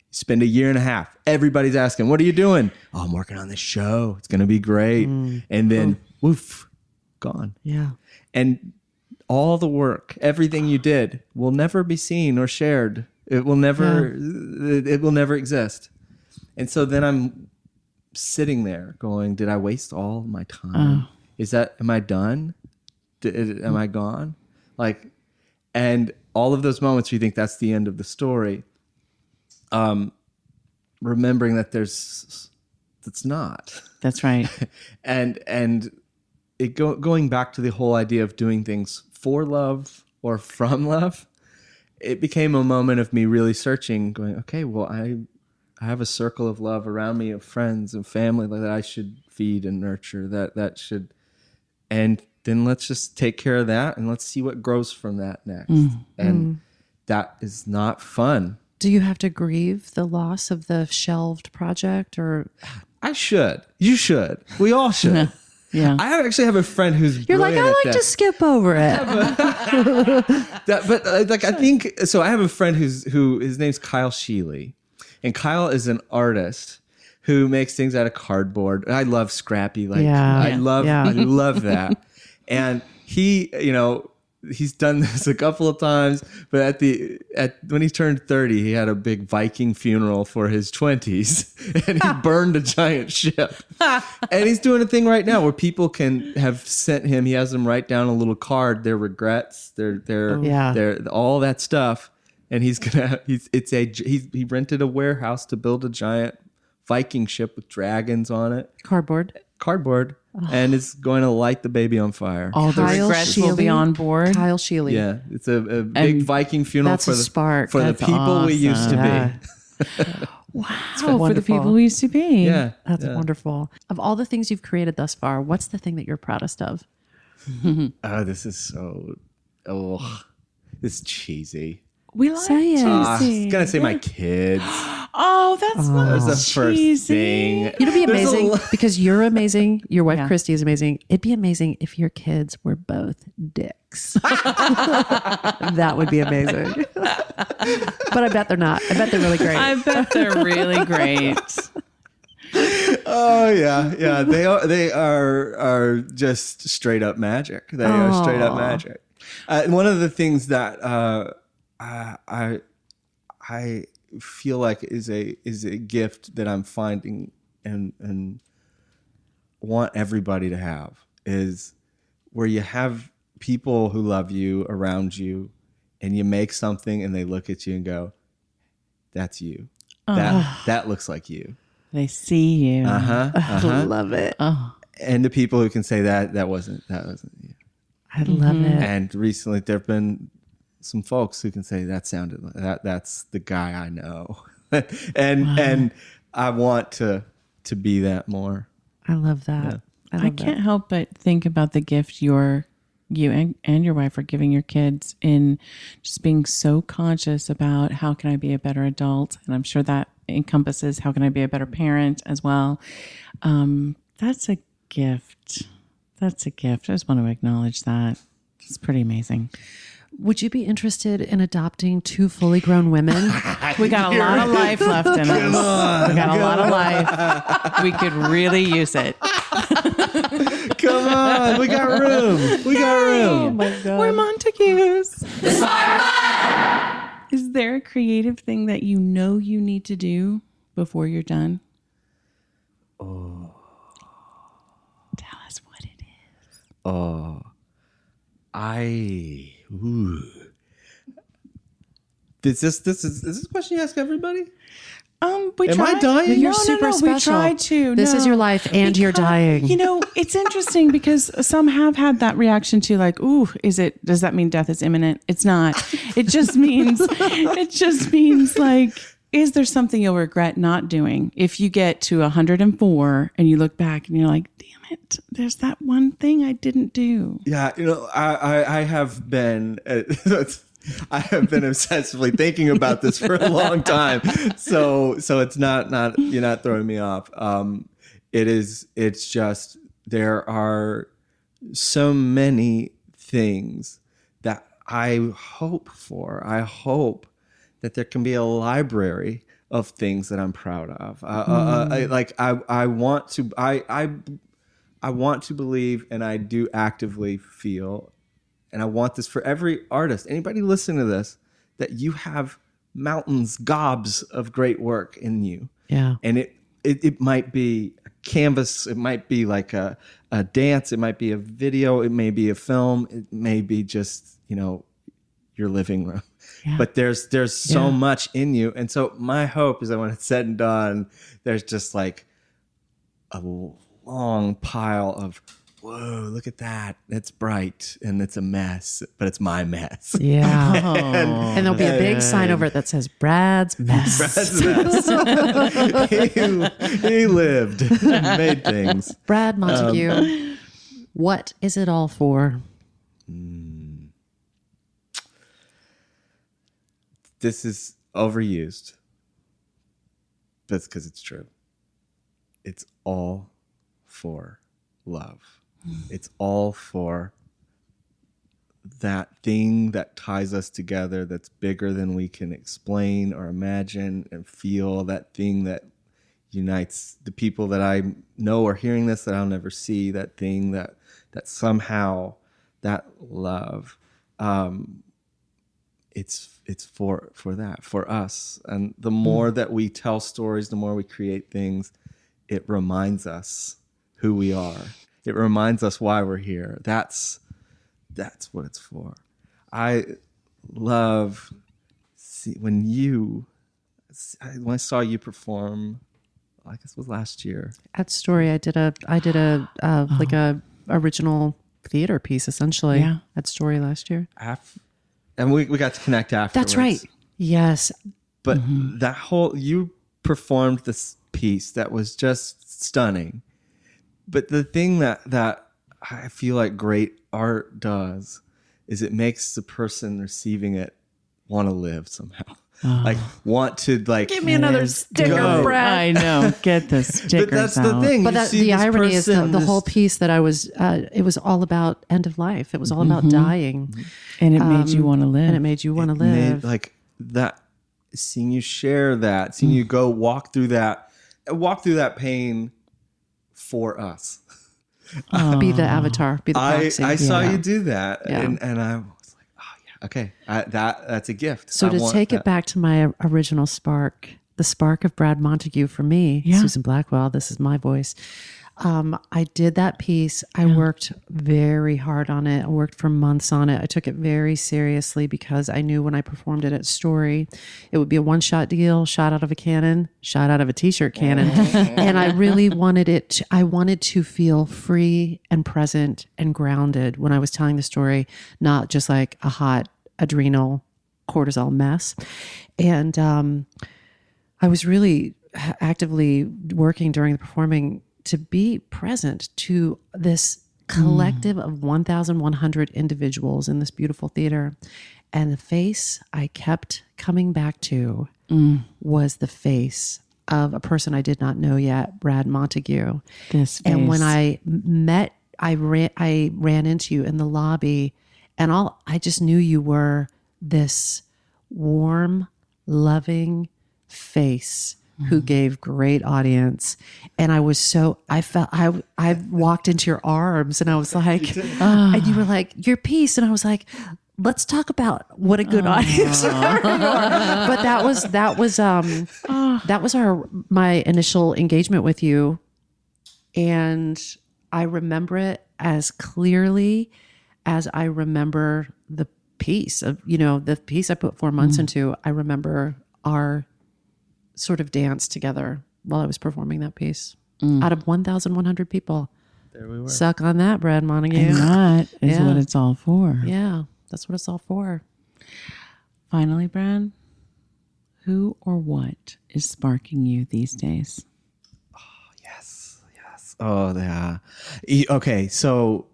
You spend a year and a half. Everybody's asking, what are you doing? Oh, I'm working on this show. It's going to be great. And then woof, gone. Yeah. And all the work, everything you did will never be seen or shared. It will never exist. And so then I'm sitting there going, did I waste all my time? Am I done? Am I gone? And all of those moments where you think that's the end of the story, remembering that that's not. That's right. And it going back to the whole idea of doing things for love or from love, it became a moment of me really searching, going, okay, well, I have a circle of love around me of friends and family that I should feed and nurture, that should, and then let's just take care of that and let's see what grows from that next. And that is not fun. Do you have to grieve the loss of the shelved project or? I should. You should. We all should. Yeah. I actually have a friend who's You're like, I brilliant at like that. to skip over it. I think so. I have a friend who his name's Kyle Sheely, and Kyle is an artist who makes things out of cardboard. I love scrappy, I love that. And he, he's done this a couple of times, but when he turned 30, he had a big Viking funeral for his 20s, and he burned a giant ship. And he's doing a thing right now where people can have sent him. He has them write down a little card, their regrets, their all that stuff. And he rented a warehouse to build a giant Viking ship with dragons on it. Cardboard. And is going to light the baby on fire. All the Kyle regrets will be Sheely. on board. Kyle Sheely. Yeah, it's a big Viking funeral that's for a spark. the That's people we used to Yeah. Wow, for the wonderful. people we used to be. be. Yeah, That's wonderful. Of all the things you've created thus far, what's the thing that you're proudest of? Oh, this is so. Oh, this is cheesy. We like Say it. I cheesy. was gonna say my kids. Oh, that's not That was the first cheesy. thing. You know, it'd be There's a amazing lo- because you're amazing. Your wife Yeah. Christy is amazing. It'd be amazing if your kids were both dicks. That would be amazing. But I bet they're not. I bet they're really great. I bet they're really great. Oh yeah. They are just straight up magic. They are straight up magic. One of the things that I feel like is a gift that I'm finding and want everybody to have is where you have people who love you around you, and you make something and they look at you and go, "That's you. That looks like you." They see you. I love it. And the people who can say that wasn't you. I love it. And recently there have been some folks who can say that sounded like that's the guy I know. and I want to be that more. I love that. I can't help but think about the gift you're you and your wife are giving your kids in just being so conscious about how can I be a better adult. And I'm sure that encompasses how can I be a better parent as well. That's a gift. That's a gift. I just want to acknowledge that. It's pretty amazing. Would you be interested in adopting 2 fully grown women? We got a lot of life left in us. We got a lot of life. We could really use it. Come on, we got room. We got room. Oh my God. We're Montagues. Is there a creative thing that you know you need to do before you're done? Oh. Tell us what it is. Oh. Is this a question you ask everybody? We Am tried. I dying? You're super special. We tried to. This is your life and you're dying. You know, it's interesting because some have had that reaction to like, ooh, does that mean death is imminent? It's not. It just means like, is there something you'll regret not doing? If you get to 104 and you look back and you're like, damn it, there's that one thing I didn't do. Yeah, I have been obsessively thinking about this for a long time. So it's not you're not throwing me off. It's just there are so many things that I hope for. I hope that there can be a library of things that I'm proud of. I want to believe, and I do actively feel, and I want this for every artist, anybody listening to this, that you have mountains, gobs of great work in you. Yeah. And it might be a canvas, it might be like a dance, it might be a video, it may be a film, it may be just, your living room. Yeah. But there's so much in you. And so my hope is that when it's said and done, there's just like a long pile of, whoa, look at that. It's bright and it's a mess, but it's my mess. Yeah. and there'll be a big sign over it that says Brad's mess. Brad's mess. he lived, made things. Brad Montague, what is it all for? This is overused. That's because it's true. It's all for love. It's all for that thing that ties us together, that's bigger than we can explain or imagine and feel, that thing that unites the people that I know are hearing this that I'll never see, that thing that somehow, that love, it's for that, for us. And the more that we tell stories, the more we create things, it reminds us who we are. It reminds us why we're here. That's what it's for. I love when I saw you perform, I guess it was last year At Story. I did a like a original theater piece essentially at Story last year. And we got to connect afterwards. That's right. Yes. But you performed this piece that was just stunning. But the thing that I feel like great art does is it makes the person receiving it want to live somehow. Like want to give me another sticker, Brad. I know. Get the stickers. But that's the thing. But the irony is the whole piece that I was, it was all about end of life. It was all about dying. And it made you want to live. And it made you want to live. Like that, seeing you share that, seeing you go walk through that pain for us. Be the avatar, be the proxy. I saw you do that, and I was like, oh yeah, okay, that's a gift. So to take it back to my original spark, the spark of Brad Montague for me, Susan Blackwell, this is my voice. I did that piece. I worked very hard on it. I worked for months on it. I took it very seriously because I knew when I performed it at Story, it would be a one-shot deal, shot out of a Canon, shot out of a t-shirt cannon. And I really wanted I wanted to feel free and present and grounded when I was telling the story, not just like a hot adrenal cortisol mess. And I was really actively working during the performing to be present to this collective of 1,100 individuals in this beautiful theater. And the face I kept coming back to was the face of a person I did not know yet, Brad Montague. This face. And when I ran into you in the lobby, and I just knew you were this warm, loving face who gave great audience. And I walked into your arms and I was like, and you were like, your piece. And I was like, let's talk about what a good audience. But that was my initial engagement with you. And I remember it as clearly as I remember the piece the piece I put 4 months into. I remember our sort of dance together while I was performing that piece out of 1,100 people. There we were. Suck on that, Brad Montague. And that is what it's all for. Yeah, that's what it's all for. Finally, Brad, who or what is sparking you these days? Yes. Oh, yeah. Okay, so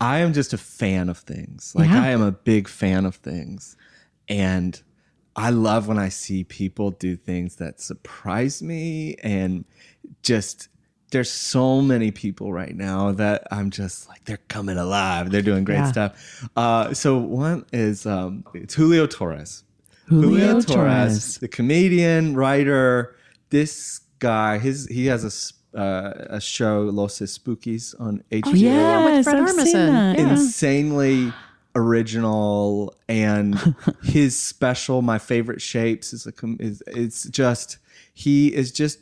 I am just a fan of things. Like, I am a big fan of things. And I love when I see people do things that surprise me. And just, there's so many people right now that I'm just like, they're coming alive. They're doing great stuff. So one is, it's Julio Torres. Julio Torres, the comedian, writer. This guy, he has a show, Los Spookies, on HBO. With Fred Armisen. Yeah. Insanely original, and his special, My Favorite Shapes, he is just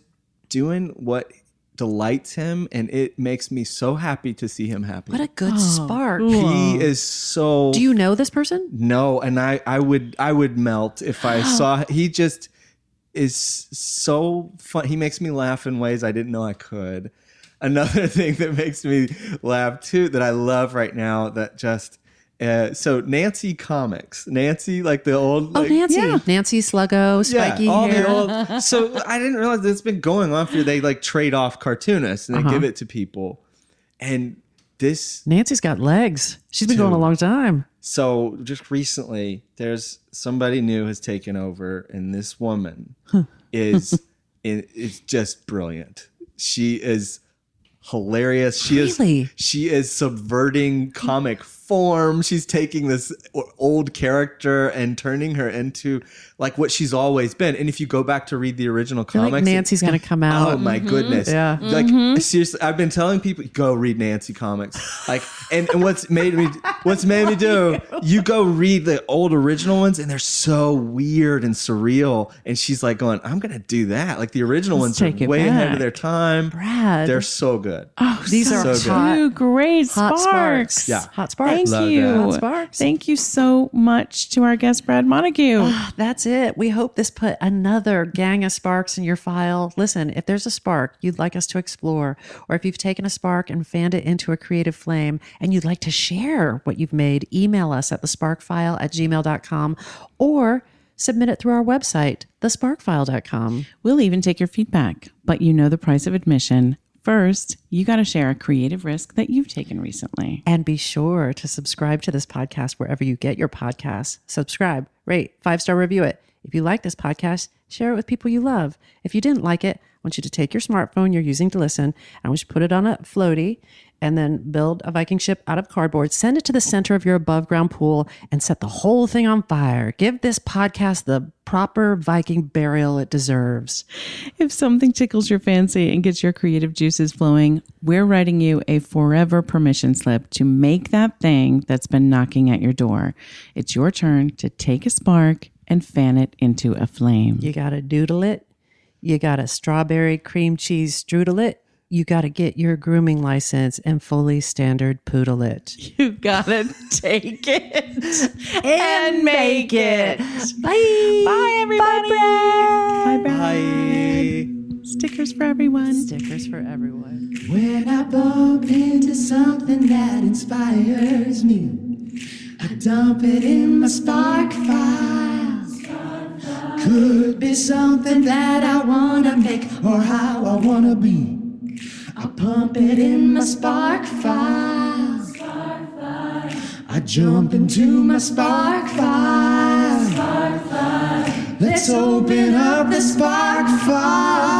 doing what delights him, and it makes me so happy to see him happy. What a good spark. He is so... Do you know this person? No, and I would melt if I saw... He just is so fun. He makes me laugh in ways I didn't know I could. Another thing that makes me laugh too, that I love right now, that just... so Nancy Comics, Nancy, like the old, Nancy Sluggo, spiky hair. So I didn't realize that it's been going on for. They like trade off cartoonists and they give it to people, and this Nancy's got legs. She's been going a long time. So just recently, there's somebody new has taken over, and this woman is just brilliant. She is hilarious. She is subverting comic form. She's taking this old character and turning her into like what she's always been. And if you go back to read the original comics, like Nancy's going to come out. Oh my goodness. Yeah. Like seriously, I've been telling people, go read Nancy comics. Like, and what's made me do, you go read the old original ones and they're so weird and surreal. And she's like going, I'm going to do that. Like the original ones are way ahead of their time. Brad. They're so good. Oh, these are two great hot sparks. Yeah. Hot sparks. Thank Love you. that. Hot sparks. Thank you so much to our guest, Brad Montague. That's it. We hope this put another gang of sparks in your file. Listen, if there's a spark you'd like us to explore, or if you've taken a spark and fanned it into a creative flame and you'd like to share what you've made, email us at thesparkfile@gmail.com or submit it through our website, thesparkfile.com. We'll even take your feedback, but you know the price of admission. First, you got to share a creative risk that you've taken recently. And be sure to subscribe to this podcast wherever you get your podcasts. Subscribe, rate, 5-star review it. If you like this podcast, share it with people you love. If you didn't like it, I want you to take your smartphone you're using to listen, and I want you to put it on a floaty and then build a Viking ship out of cardboard, send it to the center of your above ground pool, and set the whole thing on fire. Give this podcast the proper Viking burial it deserves. If something tickles your fancy and gets your creative juices flowing, we're writing you a forever permission slip to make that thing that's been knocking at your door. It's your turn to take a spark and fan it into a flame. You got to doodle it. You got to strawberry cream cheese strudel it. You got to get your grooming license and fully standard poodle it. You got to take it and make it. Bye. Bye, everybody. Bye, Brad. Bye. Stickers for everyone. Stickers for everyone. When I bump into something that inspires me, I dump it in my spark file. Could be something that I wanna make or how I wanna be. I pump it in my spark file. I jump into my spark file. Let's open up the spark file.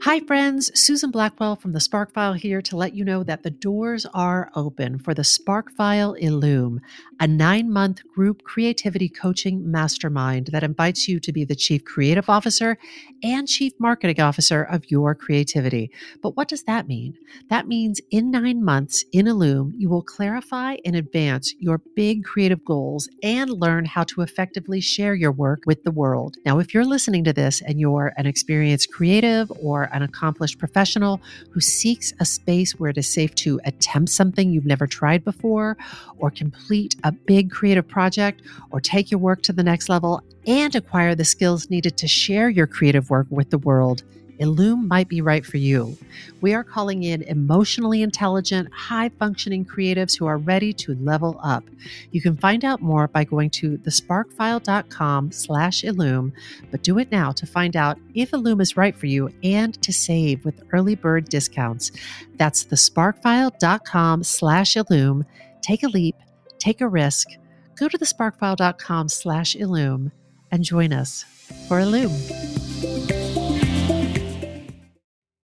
Hi, friends. Susan Blackwell from the Spark File here to let you know that the doors are open for the Spark File Illume, a 9-month group creativity coaching mastermind that invites you to be the chief creative officer and chief marketing officer of your creativity. But what does that mean? That means in 9 months in Illume, you will clarify and advance your big creative goals and learn how to effectively share your work with the world. Now, if you're listening to this and you're an experienced creative or an accomplished professional who seeks a space where it is safe to attempt something you've never tried before, or complete a big creative project, or take your work to the next level and acquire the skills needed to share your creative work with the world, Illume might be right for you. We are calling in emotionally intelligent, high-functioning creatives who are ready to level up. You can find out more by going to thesparkfile.com/Illume, but do it now to find out if Illume is right for you and to save with early bird discounts. That's thesparkfile.com/Illume. Take a leap, take a risk. Go to thesparkfile.com/Illume and join us for Illume.